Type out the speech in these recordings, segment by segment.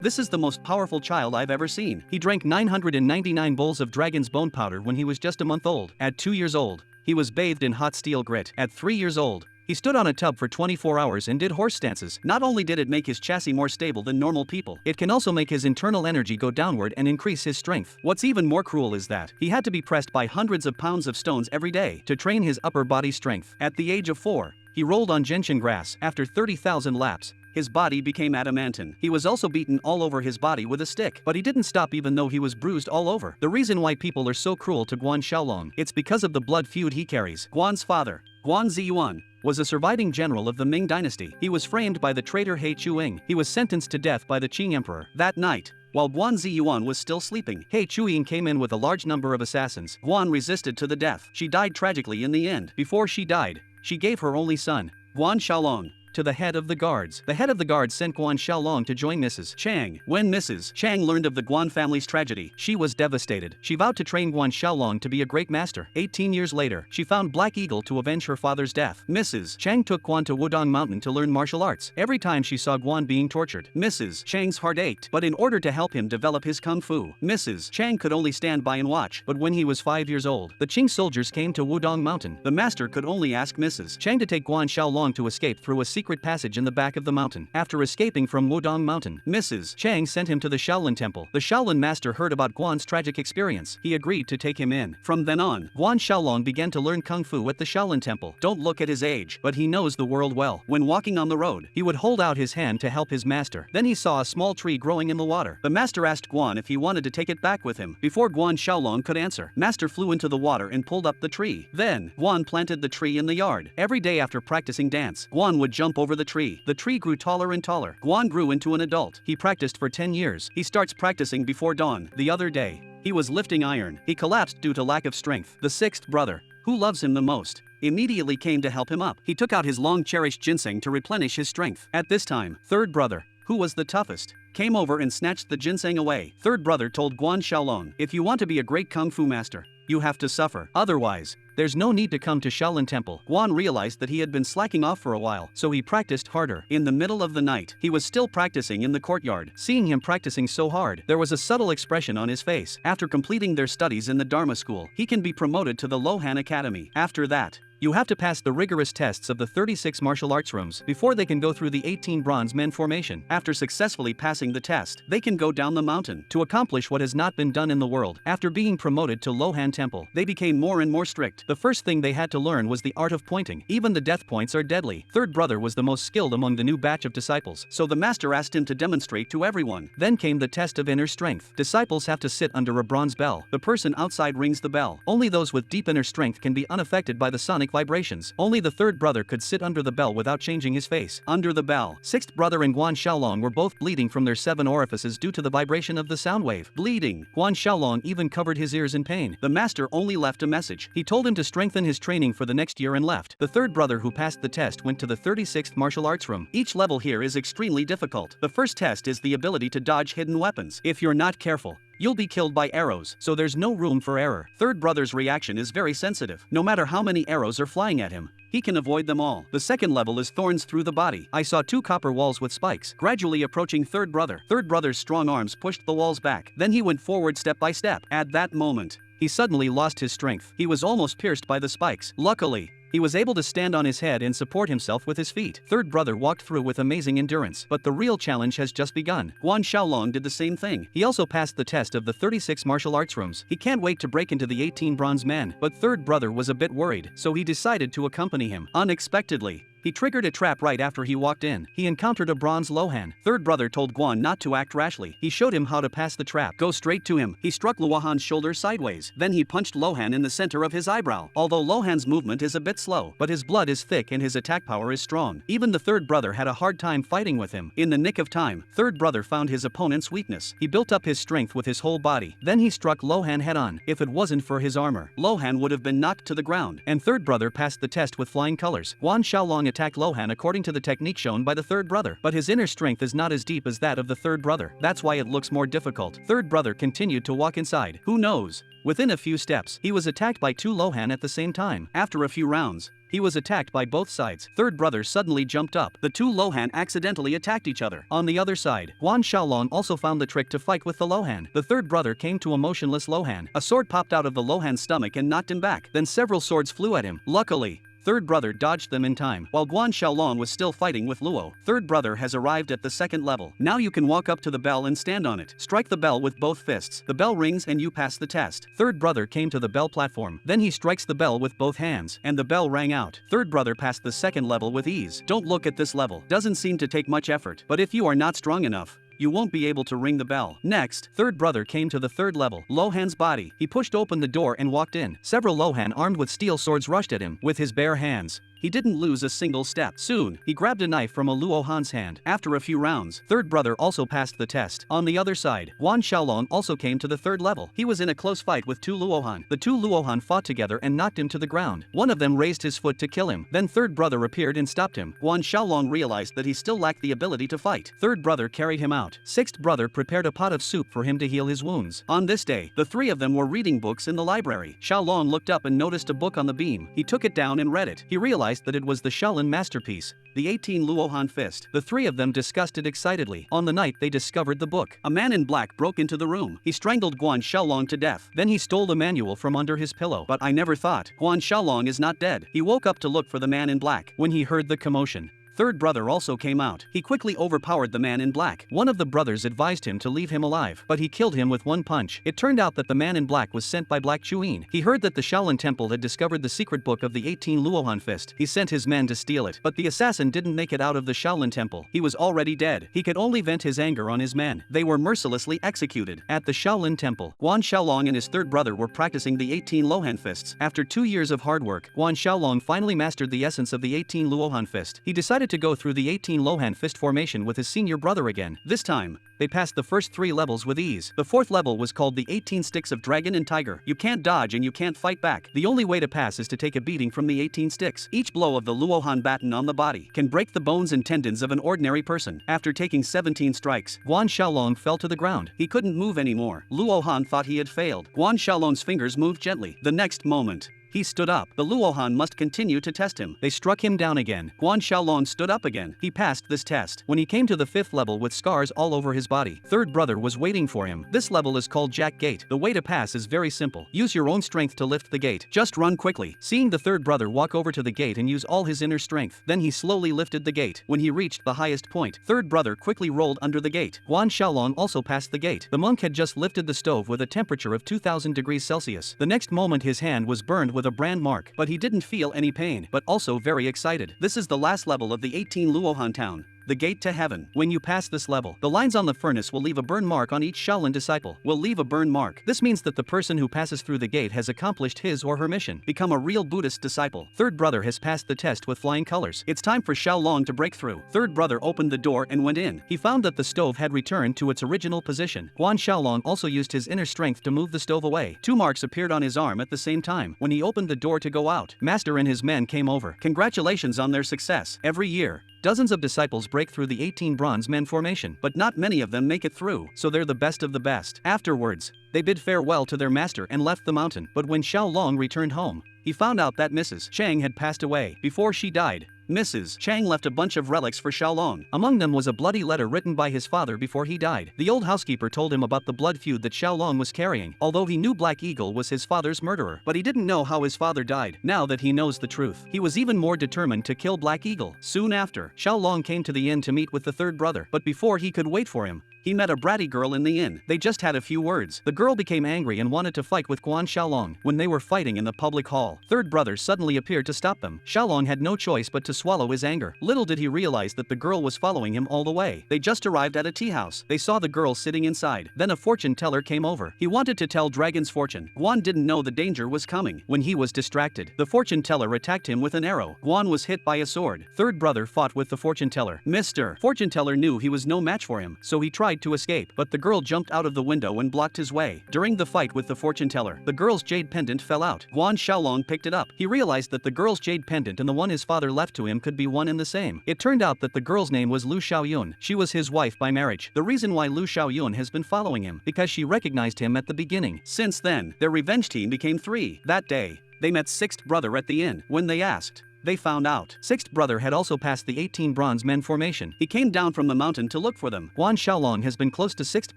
This is the most powerful child I've ever seen. He drank 999 bowls of dragon's bone powder when he was just a month old. At 2 years old, he was bathed in hot steel grit. At 3 years old, he stood on a tub for 24 hours and did horse stances. Not only did it make his chassis more stable than normal people, it can also make his internal energy go downward and increase his strength. What's even more cruel is that he had to be pressed by hundreds of pounds of stones every day to train his upper body strength. At the age of 4, he rolled on gentian grass. After 30,000 laps, his body became adamantine. He was also beaten all over his body with a stick, but he didn't stop even though he was bruised all over. The reason why people are so cruel to Guan Xiaolong, it's because of the blood feud he carries. Guan's father, Guan Ziyuan, was a surviving general of the Ming dynasty. He was framed by the traitor He Chuing. He was sentenced to death by the Qing emperor. That night, while Guan Ziyuan was still sleeping, He Chuing came in with a large number of assassins. Guan resisted to the death. She died tragically in the end. Before she died, she gave her only son, Guan Xiaolong, to the head of the guards. The head of the guards sent Guan Xiaolong to join Mrs. Chang. When Mrs. Chang learned of the Guan family's tragedy, she was devastated. She vowed to train Guan Xiaolong to be a great master. 18 years later, she found Black Eagle to avenge her father's death. Mrs. Chang took Guan to Wudong Mountain to learn martial arts. Every time she saw Guan being tortured, Mrs. Chang's heart ached. But in order to help him develop his kung fu, Mrs. Chang could only stand by and watch. But when he was 5 years old, the Qing soldiers came to Wudong Mountain. The master could only ask Mrs. Chang to take Guan Xiaolong to escape through a secret passage in the back of the mountain. After escaping from Wudong Mountain, Mrs. Chang sent him to the Shaolin Temple. The Shaolin master heard about Guan's tragic experience. He agreed to take him in. From then on, Guan Xiaolong began to learn kung fu at the Shaolin Temple. Don't look at his age, but he knows the world well. When walking on the road, he would hold out his hand to help his master. Then he saw a small tree growing in the water. The master asked Guan if he wanted to take it back with him. Before Guan Xiaolong could answer, master flew into the water and pulled up the tree. Then, Guan planted the tree in the yard. Every day after practicing dance, Guan would jump over the tree. The tree grew taller and taller. Guan grew into an adult. He practiced for 10 years. He starts practicing before dawn. The other day, he was lifting iron. He collapsed due to lack of strength. The sixth brother, who loves him the most, immediately came to help him up. He took out his long-cherished ginseng to replenish his strength. At this time, third brother, who was the toughest, came over and snatched the ginseng away. Third brother told Guan Xiaolong, if you want to be a great kung fu master, you have to suffer. Otherwise, there's no need to come to Shaolin Temple. Guan realized that he had been slacking off for a while, so he practiced harder. In the middle of the night, he was still practicing in the courtyard. Seeing him practicing so hard, there was a subtle expression on his face. After completing their studies in the Dharma school, he can be promoted to the Lohan Academy. After that, you have to pass the rigorous tests of the 36 martial arts rooms before they can go through the 18 bronze men formation. After successfully passing the test, they can go down the mountain to accomplish what has not been done in the world. After being promoted to Lohan Temple, they became more and more strict. The first thing they had to learn was the art of pointing. Even the death points are deadly. Third brother was the most skilled among the new batch of disciples, so the master asked him to demonstrate to everyone. Then came the test of inner strength. Disciples have to sit under a bronze bell. The person outside rings the bell. Only those with deep inner strength can be unaffected by the sonic vibrations. Only the third brother could sit under the bell without changing his face. Under the bell, sixth brother and Guan Xiaolong were both bleeding from their 7 orifices due to the vibration of the sound wave. Bleeding. Guan Xiaolong even covered his ears in pain. The master only left a message. He told him to strengthen his training for the next year and left. The third brother who passed the test went to the 36th martial arts room. Each level here is extremely difficult. The first test is the ability to dodge hidden weapons. If you're not careful, you'll be killed by arrows, so there's no room for error. Third brother's reaction is very sensitive. No matter how many arrows are flying at him, he can avoid them all. The second level is thorns through the body. I saw 2 copper walls with spikes gradually approaching third brother. Third brother's strong arms pushed the walls back. Then he went forward step by step. At that moment, he suddenly lost his strength. He was almost pierced by the spikes. Luckily, he was able to stand on his head and support himself with his feet. Third brother walked through with amazing endurance. But the real challenge has just begun. Guan Xiaolong did the same thing. He also passed the test of the 36 martial arts rooms. He can't wait to break into the 18 bronze men. But third brother was a bit worried, so he decided to accompany him. Unexpectedly, he triggered a trap right after he walked in. He encountered a bronze Lohan. Third brother told Guan not to act rashly. He showed him how to pass the trap. Go straight to him. He struck Lohan's shoulder sideways. Then he punched Lohan in the center of his eyebrow. Although Lohan's movement is a bit slow, but his blood is thick and his attack power is strong. Even the third brother had a hard time fighting with him. In the nick of time, third brother found his opponent's weakness. He built up his strength with his whole body. Then he struck Lohan head on. If it wasn't for his armor, Lohan would have been knocked to the ground. And third brother passed the test with flying colors. Guan Xiaolong attacked Lohan according to the technique shown by the third brother. But his inner strength is not as deep as that of the third brother. That's why it looks more difficult. Third brother continued to walk inside. Who knows? Within a few steps, he was attacked by 2 Lohan at the same time. After a few rounds, He was attacked by both sides. Third brother suddenly jumped up. The two Lohan accidentally attacked each other. On the other side, Guan Xiaolong also found the trick to fight with the Lohan. The third brother came to a motionless Lohan. A sword popped out of the Lohan's stomach and knocked him back. Then several swords flew at him. Luckily, third brother dodged them in time. While Guan Xiaolong was still fighting with Luo, third brother has arrived at the second level. Now you can walk up to the bell and stand on it. Strike the bell with both fists. The bell rings and you pass the test. Third brother came to the bell platform. Then he strikes the bell with both hands, and the bell rang out. Third brother passed the second level with ease. Don't look at this level. Doesn't seem to take much effort. But if you are not strong enough, you won't be able to ring the bell. Next, third brother came to the third level, Lohan's body. He pushed open the door and walked in. Several Lohan armed with steel swords rushed at him with his bare hands. He didn't lose a single step. Soon, he grabbed a knife from a Luo Han's hand. After a few rounds, third brother also passed the test. On the other side, Guan Xiaolong also came to the third level. He was in a close fight with two Luo Han. The two Luo Han fought together and knocked him to the ground. One of them raised his foot to kill him. Then third brother appeared and stopped him. Guan Xiaolong realized that he still lacked the ability to fight. Third brother carried him out. Sixth brother prepared a pot of soup for him to heal his wounds. On this day, the three of them were reading books in the library. Xiaolong looked up and noticed a book on the beam. He took it down and read it. He realized that it was the Shaolin masterpiece, the 18 Luohan fist. The three of them discussed it excitedly. On the night they discovered the book, a man in black broke into the room. He strangled Guan Xiaolong to death. Then he stole the manual from under his pillow. But I never thought. Guan Xiaolong is not dead. He woke up to look for the man in black. When he heard the commotion, third brother also came out. He quickly overpowered the man in black. One of the brothers advised him to leave him alive, but he killed him with one punch. It turned out that the man in black was sent by Black Chuyin. He heard that the Shaolin Temple had discovered the secret book of the 18 Luohan fist. He sent his men to steal it, but the assassin didn't make it out of the Shaolin Temple. He was already dead. He could only vent his anger on his men. They were mercilessly executed. At the Shaolin Temple, Guan Xiaolong and his third brother were practicing the 18 Luohan fists. After 2 years of hard work, Guan Xiaolong finally mastered the essence of the 18 Luohan fist. He decided to go through the 18 Lohan fist formation with his senior brother again. This time, they passed the first 3 levels with ease. The fourth level was called the 18 sticks of dragon and tiger. You can't dodge and you can't fight back. The only way to pass is to take a beating from the 18 sticks. Each blow of the Luohan baton on the body can break the bones and tendons of an ordinary person. After taking 17 strikes, Guan Xiaolong fell to the ground. He couldn't move anymore. Luohan thought he had failed. Guan Xiaolong's fingers moved gently. The next moment, he stood up. The Luohan must continue to test him. They struck him down again. Guan Xiaolong stood up again. He passed this test. When he came to the 5th level with scars all over his body, third brother was waiting for him. This level is called Jack Gate. The way to pass is very simple. Use your own strength to lift the gate. Just run quickly. Seeing the third brother walk over to the gate and use all his inner strength, then he slowly lifted the gate. When he reached the highest point, third brother quickly rolled under the gate. Guan Xiaolong also passed the gate. The monk had just lifted the stove with a temperature of 2000 degrees Celsius. The next moment his hand was burned with a brand mark. But he didn't feel any pain, but also very excited. This is the last level of the 18 Luohan town, the gate to heaven. When you pass this level, the lines on the furnace will leave a burn mark on each Shaolin disciple. Will leave a burn mark. This means that the person who passes through the gate has accomplished his or her mission, become a real Buddhist disciple. Third brother has passed the test with flying colors. It's time for Xiaolong to break through. Third brother opened the door and went in. He found that the stove had returned to its original position. Guan Xiaolong also used his inner strength to move the stove away. 2 marks appeared on his arm at the same time. When he opened the door to go out, Master and his men came over. Congratulations on their success. Every year, dozens of disciples break through the 18 bronze men formation, but not many of them make it through, so they're the best of the best. Afterwards, they bid farewell to their master and left the mountain. But when Xiaolong returned home, he found out that Mrs. Chang had passed away. Before she died, Mrs. Chang left a bunch of relics for Xiaolong. Among them was a bloody letter written by his father before he died. The old housekeeper told him about the blood feud that Xiaolong was carrying, although he knew Black Eagle was his father's murderer. But he didn't know how his father died. Now that he knows the truth, he was even more determined to kill Black Eagle. Soon after, Xiaolong came to the inn to meet with the third brother, but before he could wait for him, he met a bratty girl in the inn. They just had a few words. The girl became angry and wanted to fight with Guan Xiaolong. When they were fighting in the public hall, third brother suddenly appeared to stop them. Xiaolong had no choice but to swallow his anger. Little did he realize that the girl was following him all the way. They just arrived at a tea house. They saw the girl sitting inside. Then a fortune teller came over. He wanted to tell Dragon's fortune. Guan didn't know the danger was coming. When he was distracted, the fortune teller attacked him with an arrow. Guan was hit by a sword. Third brother fought with the fortune teller. Mr. Fortune teller knew he was no match for him, so he tried to escape, but the girl jumped out of the window and blocked his way. During the fight with the fortune teller, the girl's jade pendant fell out. Guan Xiaolong picked it up. He realized that the girl's jade pendant and the one his father left to him could be one and the same. It turned out that the girl's name was Lu Xiaoyun. She was his wife by marriage. The reason why Lu Xiaoyun has been following him, because she recognized him at the beginning. Since then, their revenge team became 3. That day, they met sixth brother at the inn. When they asked, they found out. Sixth brother had also passed the 18 bronze men formation. He came down from the mountain to look for them. Guan Xiaolong has been close to sixth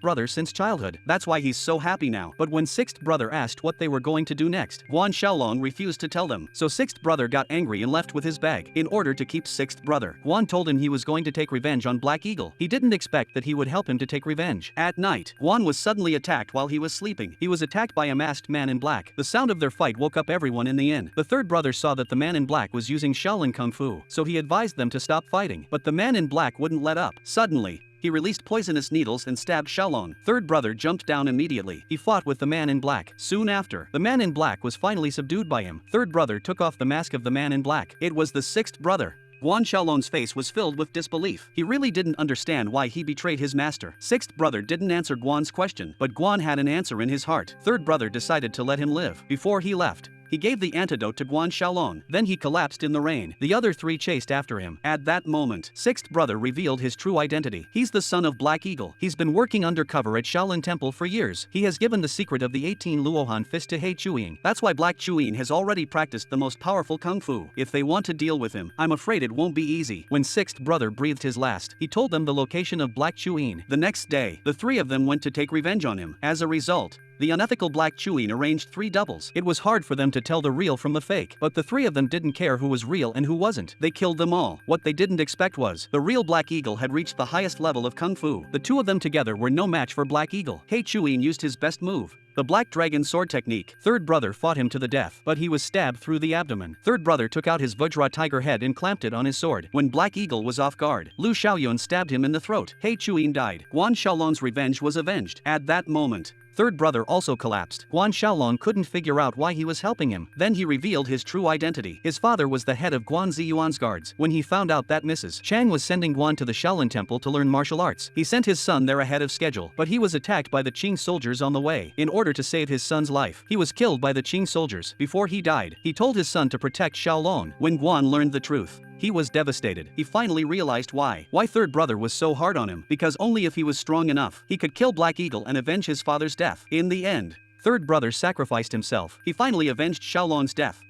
brother since childhood. That's why he's so happy now. But when sixth brother asked what they were going to do next, Guan Xiaolong refused to tell them. So sixth brother got angry and left with his bag. In order to keep sixth brother, Guan told him he was going to take revenge on Black Eagle. He didn't expect that he would help him to take revenge. At night, Guan was suddenly attacked while he was sleeping. He was attacked by a masked man in black. The sound of their fight woke up everyone in the inn. The third brother saw that the man in black was using Shaolin Kung Fu, so he advised them to stop fighting. But the man in black wouldn't let up. Suddenly, he released poisonous needles and stabbed Xiaolong. Third brother jumped down immediately. He fought with the man in black. Soon after, the man in black was finally subdued by him. Third brother took off the mask of the man in black. It was the sixth brother. Guan Xiaolong's face was filled with disbelief. He really didn't understand why he betrayed his master. Sixth brother didn't answer Guan's question, but Guan had an answer in his heart. Third brother decided to let him live. Before he left, he gave the antidote to Guan Xiaolong. Then he collapsed in the rain. The other three chased after him. At that moment, sixth brother revealed his true identity. He's the son of Black Eagle. He's been working undercover at Shaolin Temple for years. He has given the secret of the 18 Luohan fist to He Chuying. That's why Black Chuyin has already practiced the most powerful kung fu. If they want to deal with him, I'm afraid it won't be easy. When sixth brother breathed his last, he told them the location of Black Chuyin. The next day, the three of them went to take revenge on him. As a result, the unethical Black Chuyin arranged 3 doubles. It was hard for them to tell the real from the fake, but the three of them didn't care who was real and who wasn't. They killed them all. What they didn't expect was, the real Black Eagle had reached the highest level of Kung Fu. The two of them together were no match for Black Eagle. He Chuyin used his best move, the Black Dragon Sword technique. Third brother fought him to the death, but he was stabbed through the abdomen. Third brother took out his Vajra tiger head and clamped it on his sword. When Black Eagle was off guard, Lu Xiaoyun stabbed him in the throat. He Chuyin died. Guan Xiaolong's revenge was avenged. At that moment, third brother also collapsed. Guan Xiaolong couldn't figure out why he was helping him. Then he revealed his true identity. His father was the head of Guan Ziyuan's guards. When he found out that Mrs. Chang was sending Guan to the Shaolin Temple to learn martial arts, he sent his son there ahead of schedule. But he was attacked by the Qing soldiers on the way. In order to save his son's life, he was killed by the Qing soldiers. Before he died, he told his son to protect Xiaolong. When Guan learned the truth, he was devastated. He finally realized why third brother was so hard on him, because only if he was strong enough, he could kill Black Eagle and avenge his father's death. In the end, third brother sacrificed himself. He finally avenged Xiaolong's death.